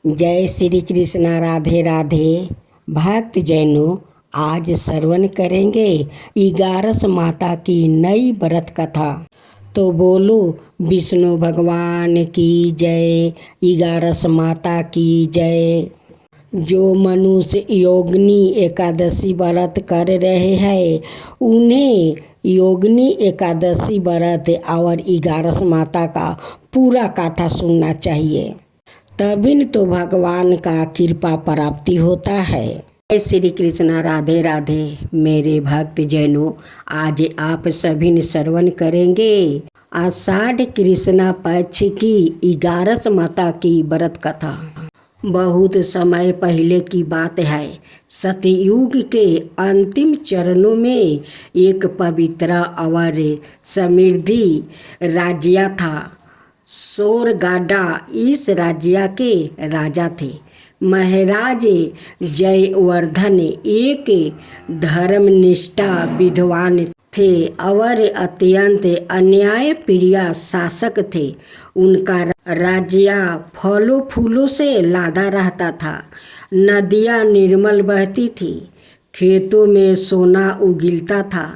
जय श्री कृष्णा। राधे राधे। भक्त जैनों, आज श्रवण करेंगे 11 माता की नई व्रत कथा। तो बोलो विष्णु भगवान की जय, 11 माता की जय। जो मनुष्य योगिनी एकादशी व्रत कर रहे हैं उन्हें योगिनी एकादशी व्रत और 11 माता का पूरा कथा सुनना चाहिए, तभी तो भगवान का कृपा प्राप्ति होता है। जय श्री कृष्ण। राधे राधे। मेरे भक्त जैनों, आज आप सभी ने श्रवण करेंगे आषाढ़ कृष्णा पक्ष की 11 माता की व्रत कथा। बहुत समय पहले की बात है। सतयुग के अंतिम चरणों में एक पवित्र और समृद्धि राज्य था। सोरगाडा इस राज्य के राजा थे। महाराज जयवर्धन एक धर्मनिष्ठा विद्वान थे और अत्यंत अन्याय प्रिय शासक थे। उनका राज्य फलों फूलों से लादा रहता था। नदियाँ निर्मल बहती थी, खेतों में सोना उगलता था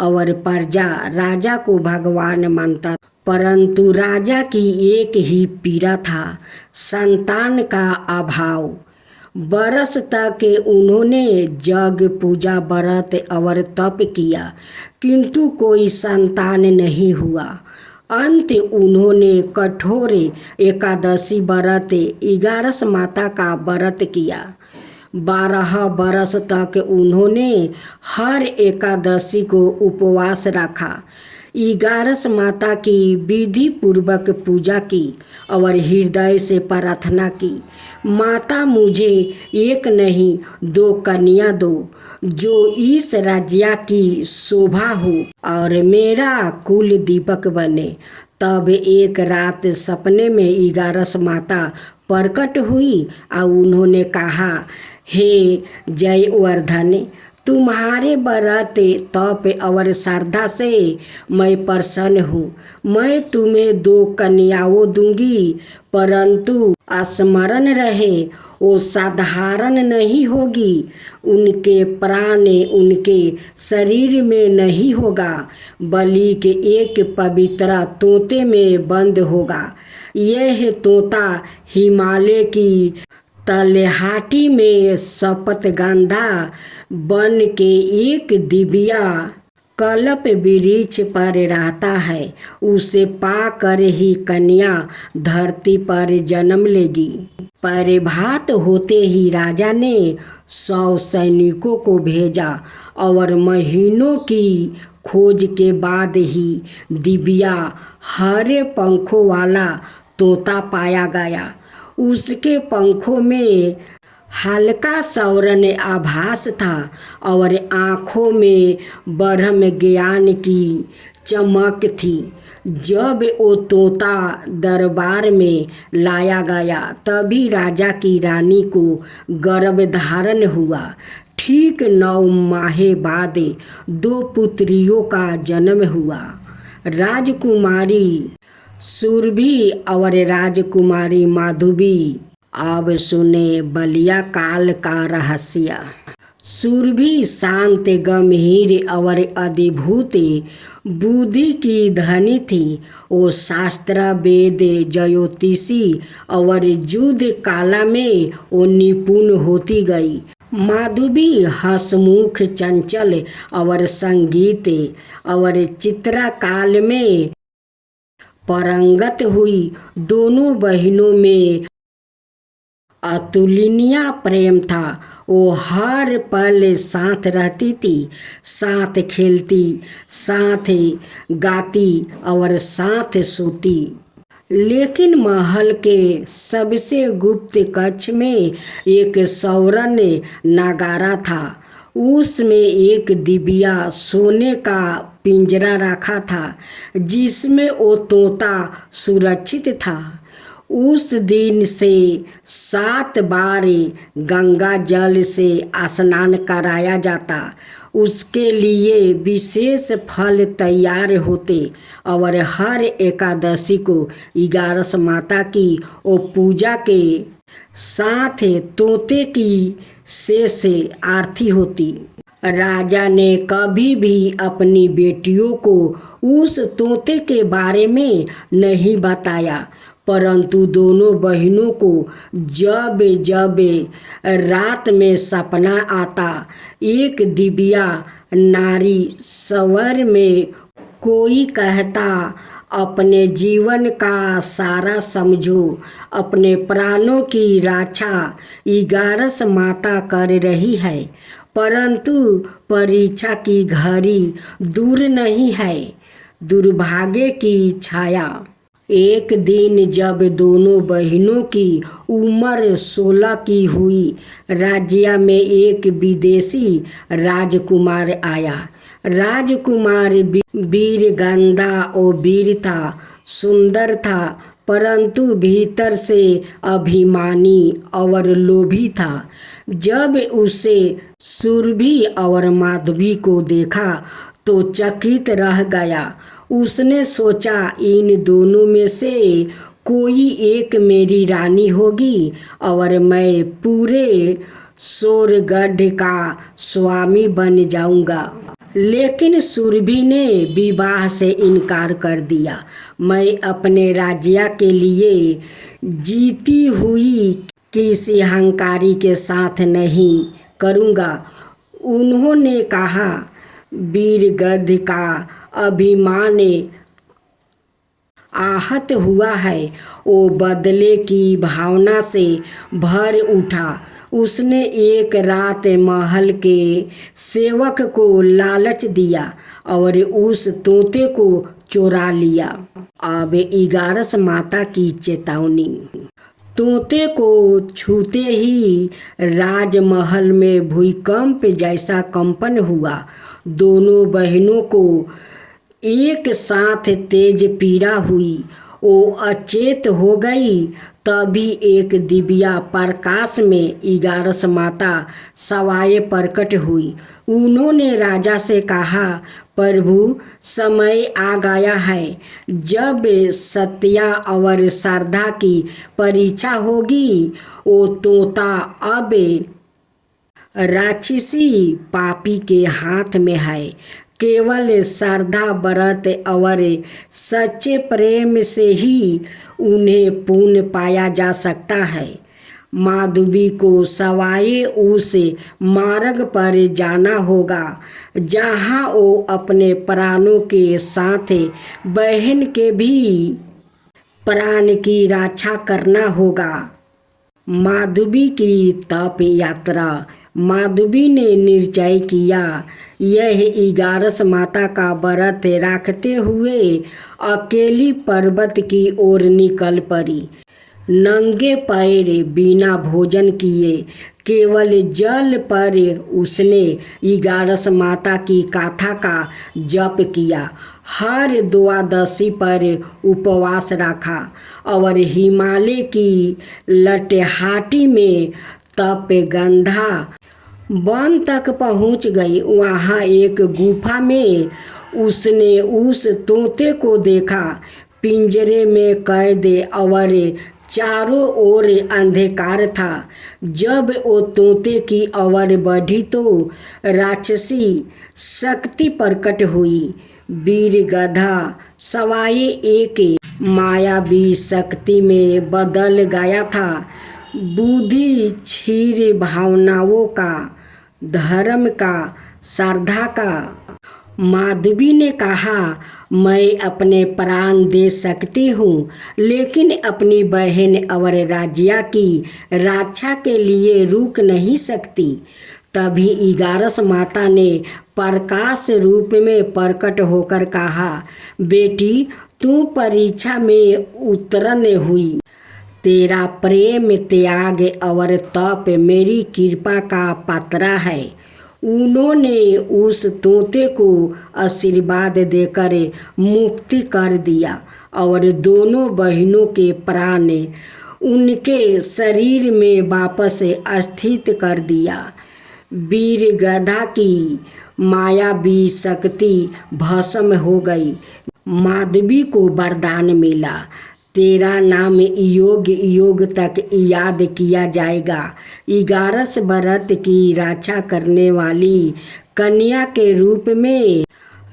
और प्रजा राजा को भगवान मानता। परंतु राजा की एक ही पीड़ा था, संतान का अभाव। बरस तक उन्होंने जग पूजा व्रत और तप किया, किंतु कोई संतान नहीं हुआ। अंत उन्होंने कठोर एकादशी व्रत 11 माता का व्रत किया। 12 बरस तक उन्होंने हर एकादशी को उपवास रखा। 11 माता की विधि पूर्वक पूजा की और हृदय से प्रार्थना की, माता मुझे एक नहीं 2 कन्या दो, जो इस राज्य की शोभा हो और मेरा कुल दीपक बने। तब एक रात सपने में 11 माता प्रकट हुई और उन्होंने कहा, हे जयवर्धन, तुम्हारे व्रत तप और श्रद्धा से मैं प्रसन्न हूँ। मैं तुम्हें 2 कन्याओं दूंगी, परंतु स्मरण रहे वो साधारण नहीं होगी। उनके प्राण उनके शरीर में नहीं होगा, बल्कि एक पवित्र तोते में बंद होगा। यह तोता हिमालय की तलहाटी में शपथगंधा बन के एक दिव्या कल्प वृक्ष पर रहता है। उसे पाकर ही कन्या धरती पर जन्म लेगी। प्रभात होते ही राजा ने 100 सैनिकों को भेजा और महीनों की खोज के बाद ही दिव्या हरे पंखों वाला तोता पाया गया। उसके पंखों में हल्का सौरन आभास था और आँखों में ब्रह्म ज्ञान की चमक थी। जब वो तोता दरबार में लाया गया, तभी राजा की रानी को गर्भधारण हुआ। ठीक 9 माह बाद 2 पुत्रियों का जन्म हुआ, राजकुमारी सुरभि और राजकुमारी माधुवी। अब सुने बलिया काल का रहस्य। सुरभि शांत, गंभीर और अद्भुत बुद्धि की धनी थी। वो शास्त्र, वेद, ज्योतिषी और युद्ध कला में वो निपुण होती गई। माधुवी हंसमुख, चंचल और संगीत और चित्रकला में पारंगत हुई। दोनों बहनों में अतुलनीय प्रेम था। वो हर पल साथ रहती थी, साथ खेलती, साथ गाती और साथ सोती। लेकिन महल के सबसे गुप्त कक्ष में एक सौरन नगारा था। उसमें एक दिव्या सोने का पिंजरा रखा था, जिसमें वो तोता सुरक्षित था। उस दिन से 7 बार गंगा जल से स्नान कराया जाता। उसके लिए विशेष फल तैयार होते और हर एकादशी को 11 माता की ओ पूजा के साथ तोते की शेष आरती होती। राजा ने कभी भी अपनी बेटियों को उस तोते के बारे में नहीं बताया, परंतु दोनों बहनों को जब जब रात में सपना आता, एक दिव्या नारी स्वर में कोई कहता, अपने जीवन का सारा समझो, अपने प्राणों की रक्षा 11 माता कर रही है, परंतु परीक्षा की घड़ी दूर नहीं है, दुर्भाग्य की छाया। एक दिन जब दोनों बहनों की उम्र 16 की हुई, राज्य में एक विदेशी राजकुमार आया। राजकुमार वीरगंधा और वीर था, सुंदर था, परंतु भीतर से अभिमानी और लोभी था। जब उसे सुरभि और माधवी को देखा तो चकित रह गया। उसने सोचा, इन दोनों में से कोई एक मेरी रानी होगी और मैं पूरे स्वर्गढ़ का स्वामी बन जाऊंगा। लेकिन सुरभि ने विवाह से इनकार कर दिया। मैं अपने राज्य के लिए जीती हुई किसी अहंकारी के साथ नहीं करूँगा। उन्होंने कहा, वीरगंध का अभिमान आहत हुआ है। वो बदले की भावना से भर उठा। उसने एक रात महल के सेवक को लालच दिया और उस तोते को चुरा लिया। अब 11 माता की चेतावनी। तोते को छूते ही राजमहल में भूकंप जैसा कंपन हुआ। दोनों बहनों को एक साथ तेज पीड़ा हुई। वो अचेत हो गई। तभी एक दिव्या प्रकाश में 11 माता सवाए प्रकट हुई। उन्होंने राजा से कहा, प्रभु, समय आ गया है जब सत्या और श्रद्धा की परीक्षा होगी। वो तोता अब राक्षसी पापी के हाथ में है। केवल श्रद्धा, व्रत और सच्चे प्रेम से ही उन्हें पुण्य पाया जा सकता है। माधवी को सवाए उस मार्ग पर जाना होगा जहाँ वो अपने प्राणों के साथ बहन के भी प्राण की रक्षा करना होगा। माधवी की तप यात्रा। माधवी ने निश्चय किया, यह 11 माता का व्रत रखते हुए अकेली पर्वत की ओर निकल पड़ी। नंगे पैर, बिना भोजन किए, केवल जल पर उसने 11 माता की गाथा का जप किया। हर द्वादशी पर उपवास रखा और हिमालय की लटहाटी में तपगंधा वन तक पहुंच गई। वहां एक गुफा में उसने उस तोते को देखा, पिंजरे में कैद और चारों ओर अंधकार था। जब वो तोते की आवाज़ बढ़ी तो राक्षसी शक्ति प्रकट हुई। वीरगंधा सवाए एक मायावी शक्ति में बदल गया था। बुद्धि, क्षीर, भावनाओं का, धर्म का, श्रद्धा का। माधवी ने कहा, मैं अपने प्राण दे सकती हूँ, लेकिन अपनी बहन और राज्य की रक्षा के लिए रुक नहीं सकती। तभी 11 माता ने प्रकाश रूप में प्रकट होकर कहा, बेटी, तू परीक्षा में उत्तीर्ण हुई। तेरा प्रेम, त्याग और तप मेरी कृपा का पात्र है। उन्होंने उस तोते को आशीर्वाद देकर मुक्ति कर दिया और दोनों बहनों के प्राण उनके शरीर में वापस स्थित कर दिया। वीर गधा की मायावी शक्ति भस्म हो गई। माधवी को वरदान मिला, तेरा नाम युग युग तक याद किया जाएगा। 11 व्रत की रक्षा करने वाली कन्या के रूप में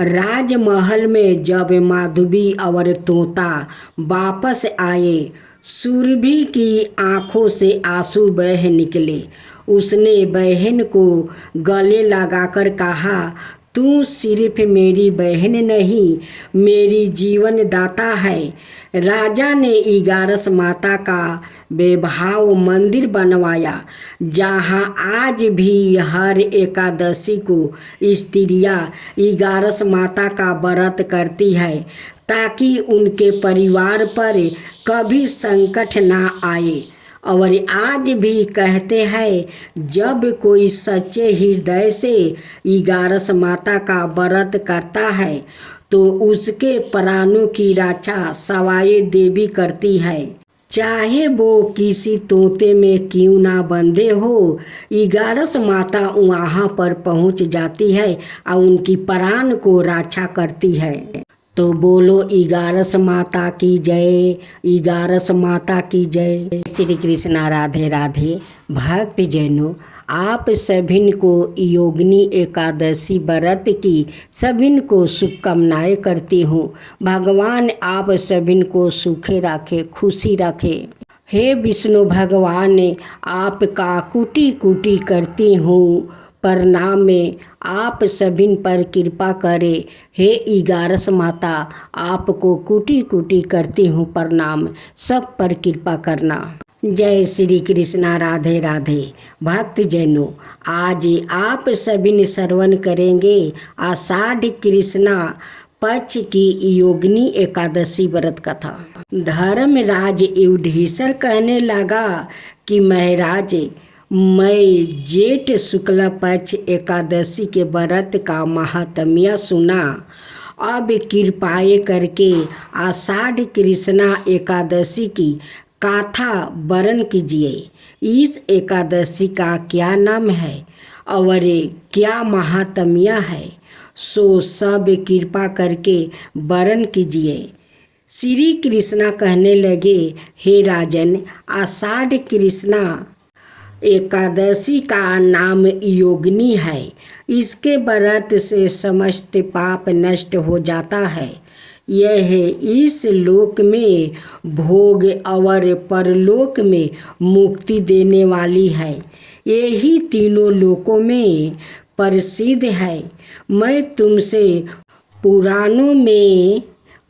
राजमहल में जब माधवी और तोता वापस आए, सुरभि की आंखों से आंसू बह निकले। उसने बहन को गले लगाकर कहा, तू सिर्फ मेरी बहन नहीं, मेरी जीवन दाता है। राजा ने 11 माता का वैभव मंदिर बनवाया, जहाँ आज भी हर एकादशी को स्त्रियाँ 11 माता का व्रत करती है, ताकि उनके परिवार पर कभी संकट ना आए। और आज भी कहते हैं, जब कोई सच्चे हृदय से 11 माता का व्रत करता है तो उसके प्राणों की रक्षा सवाई देवी करती है, चाहे वो किसी तोते में क्यों ना बंधे हो। 11 माता वहाँ पर पहुँच जाती है और उनकी प्राण को रक्षा करती है। तो बोलो 11 माता की जय, 11 माता की जय। श्री कृष्णा राधे राधे। भक्त जैनों, आप सभिन को योगिनी एकादशी व्रत की सभिन को शुभकामनाएं करती हूँ। भगवान आप सभिन को सुखे रखे, खुशी रखे। हे विष्णु भगवान, आपका कुटी कुटी करती हूँ प्रणाम में, आप सभिन पर कृपा करे। हे 11 माता, आपको कुटी कुटी करती हूँ प्रणाम, सब पर कृपा करना। जय श्री कृष्णा राधे राधे। भक्त जैनों, आज आप सभी श्रवण करेंगे आषाढ़ कृष्णा पक्ष की योगिनी एकादशी व्रत कथा। धर्मराज युधिष्ठिर कहने लगा कि महाराज, मैं जेठ शुक्ल पक्ष एकादशी के व्रत का महात्म्य सुना। अब कृपाए करके आषाढ़ कृष्णा एकादशी की गाथा वर्णन कीजिए। इस एकादशी का क्या नाम है और क्या महात्म्य है, सो सब कृपा करके वर्णन कीजिए। श्री कृष्णा कहने लगे, हे राजन, आषाढ़ कृष्णा एकादशी का नाम योगिनी है। इसके व्रत से समस्त पाप नष्ट हो जाता है। यह इस लोक में भोग और परलोक में मुक्ति देने वाली है। यही तीनों लोकों में प्रसिद्ध है। मैं तुमसे पुराणों में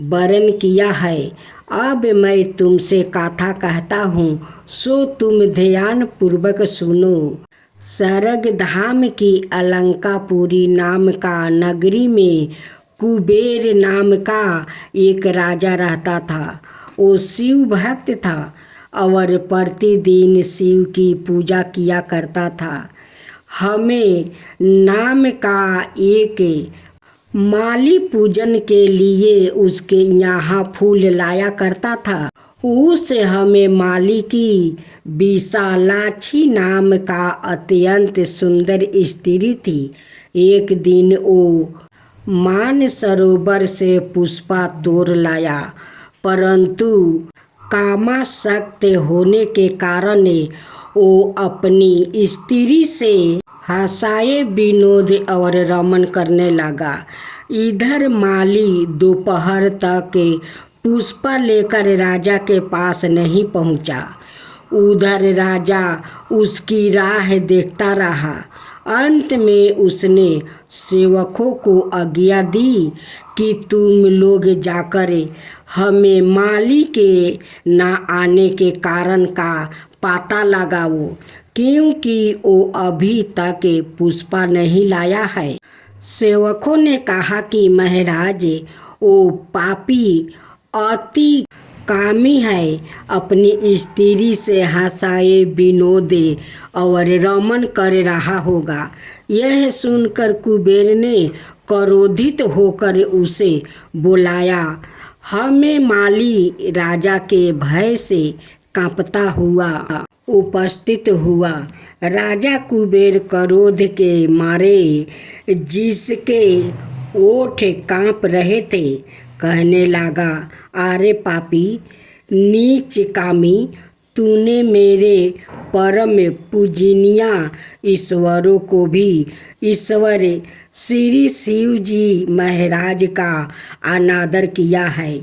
वर्णन किया है, अब मैं तुमसे कथा कहता हूँ, सो तुम ध्यान पूर्वक सुनो। सरग धाम की अलंकापुरी नाम का नगरी में कुबेर नाम का एक राजा रहता था। वो शिव भक्त था और प्रतिदिन शिव की पूजा किया करता था। हमें नाम का एक माली पूजन के लिए उसके यहाँ फूल लाया करता था। उस हमें माली की विशालाक्षी नाम का अत्यंत सुंदर स्त्री थी। एक दिन वो मान सरोवर से पुष्पा तोड़ लाया, परंतु कामासक्त होने के कारण वो अपनी स्त्री से हंसाए विनोद और रमन करने लगा। इधर माली दोपहर तक पुष्पा लेकर राजा के पास नहीं पहुंचा। उधर राजा उसकी राह देखता रहा। अंत में उसने सेवकों को आज्ञा दी कि तुम लोग जाकर हमें माली के ना आने के कारण का पता लगाओ, क्योंकि वो अभी तक पुष्पा नहीं लाया है। सेवकों ने कहा कि महाराज, वो पापी अति कामी है अपनी स्त्री से हंसाए विनोदे और रमन कर रहा होगा। यह सुनकर कुबेर ने क्रोधित होकर उसे बुलाया। हमें माली राजा के भय से कांपता हुआ उपस्थित हुआ। राजा कुबेर क्रोध के मारे जिसके ओठ कांप रहे थे कहने लगा, अरे पापी नीच कामी, तूने मेरे परम पूजनीय ईश्वरों को भी ईश्वर श्री शिव जी महाराज का अनादर किया है।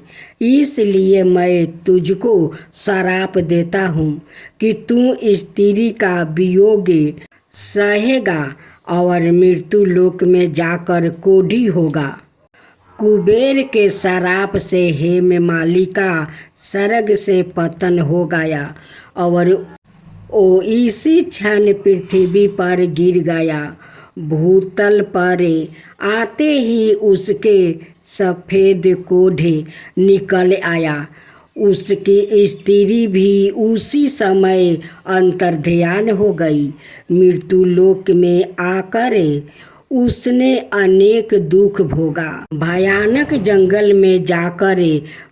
इसलिए मैं तुझको श्राप देता हूँ कि तू स्त्री का वियोग सहेगा और मृत्यु लोक में जाकर कोढ़ी होगा। कुबेर के श्राप से हेममाली का स्वर्ग से पतन हो गया और वो इसी क्षण पृथ्वी पर गिर गया। भूतल पर आते ही उसके सफ़ेद कोढ़े निकल आया। उसकी स्त्री भी उसी समय अंतर्ध्यान हो गई। मृत्यु लोक में आकर उसने अनेक दुख भोगा। भयानक जंगल में जाकर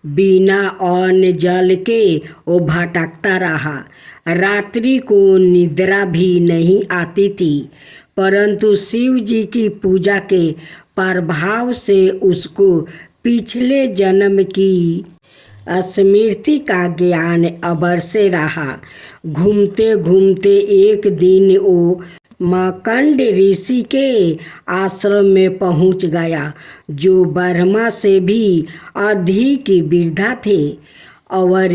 बिना अन्न जल के वो भटकता रहा। रात्रि को निद्रा भी नहीं आती थी, परंतु शिव जी की पूजा के प्रभाव से उसको पिछले जन्म की स्मृति का ज्ञान अवश्य रहा। घूमते घूमते एक दिन वो मार्कंड ऋषि के आश्रम में पहुंच गया, जो ब्रह्मा से भी अधिक वृद्ध थे और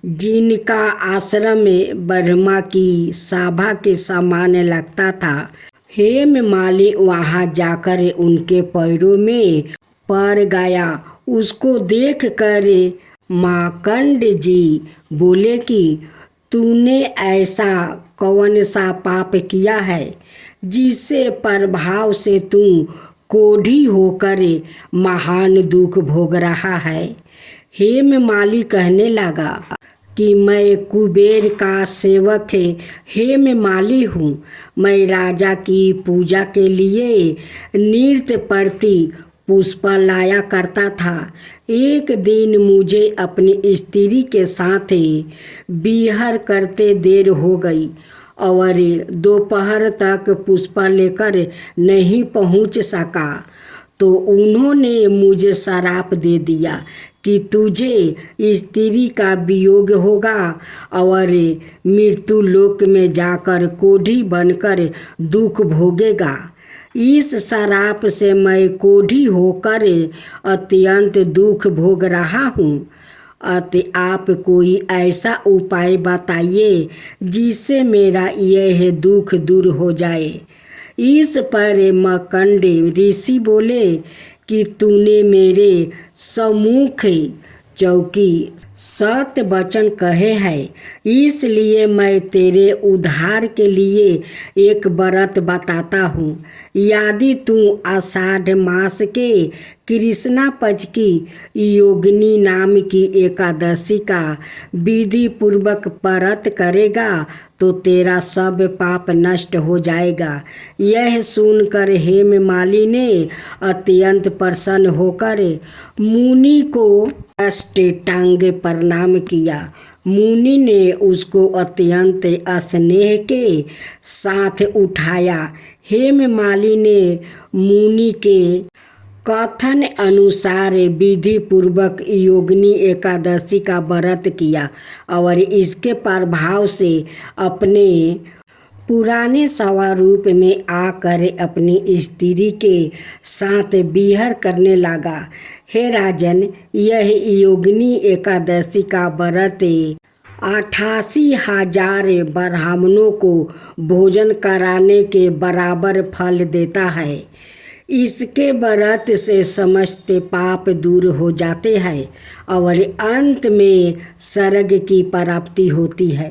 जिनका आश्रम ब्रह्मा की सभा के समान लगता था। हेममाली वहां जाकर उनके पैरों में पड़ गया। उसको देखकर मार्कंड जी बोले कि तूने ऐसा कौन सा पाप किया है जिससे प्रभाव से तू कोढ़ी होकर महान दुख भोग रहा है। हेममाली कहने लगा कि मैं कुबेर का सेवक हेममाली हूँ। मैं राजा की पूजा के लिए नृत्य प्रति पुष्प लाया करता था। एक दिन मुझे अपनी स्त्री के साथ विहार करते देर हो गई और दोपहर तक पुष्प लेकर नहीं पहुंच सका, तो उन्होंने मुझे श्राप दे दिया कि तुझे स्त्री का वियोग होगा और मृत्यु लोक में जाकर कोढ़ी बनकर दुख भोगेगा। इस श्राप से मैं कोढ़ी होकर अत्यंत दुख भोग रहा हूँ। आप कोई ऐसा उपाय बताइए जिससे मेरा यह दुख दूर हो जाए। इस पर मार्कंड ऋषि बोले कि तूने मेरे सम्मुख चौकी सत्य वचन कहे हैं, इसलिए मैं तेरे उद्धार के लिए एक व्रत बताता हूँ। यदि तू आषाढ़ मास के कृष्णा पक्ष की योगिनी नाम की एकादशी का विधि पूर्वक व्रत करेगा तो तेरा सब पाप नष्ट हो जाएगा। यह सुनकर हेममाली ने अत्यंत प्रसन्न होकर मुनि को अष्टांग प्रणाम किया। मुनि ने उसको अत्यंत स्नेह के साथ उठाया। हेममाली ने मुनि के कथन अनुसार विधि पूर्वक योगिनी एकादशी का व्रत किया और इसके प्रभाव से अपने पुराने स्वरूप में आकर अपनी स्त्री के साथ विहार करने लगा। हे राजन, यह योगिनी एकादशी का व्रत 88,000 ब्राह्मणों को भोजन कराने के बराबर फल देता है। इसके व्रत से समस्त पाप दूर हो जाते हैं और अंत में स्वर्ग की प्राप्ति होती है।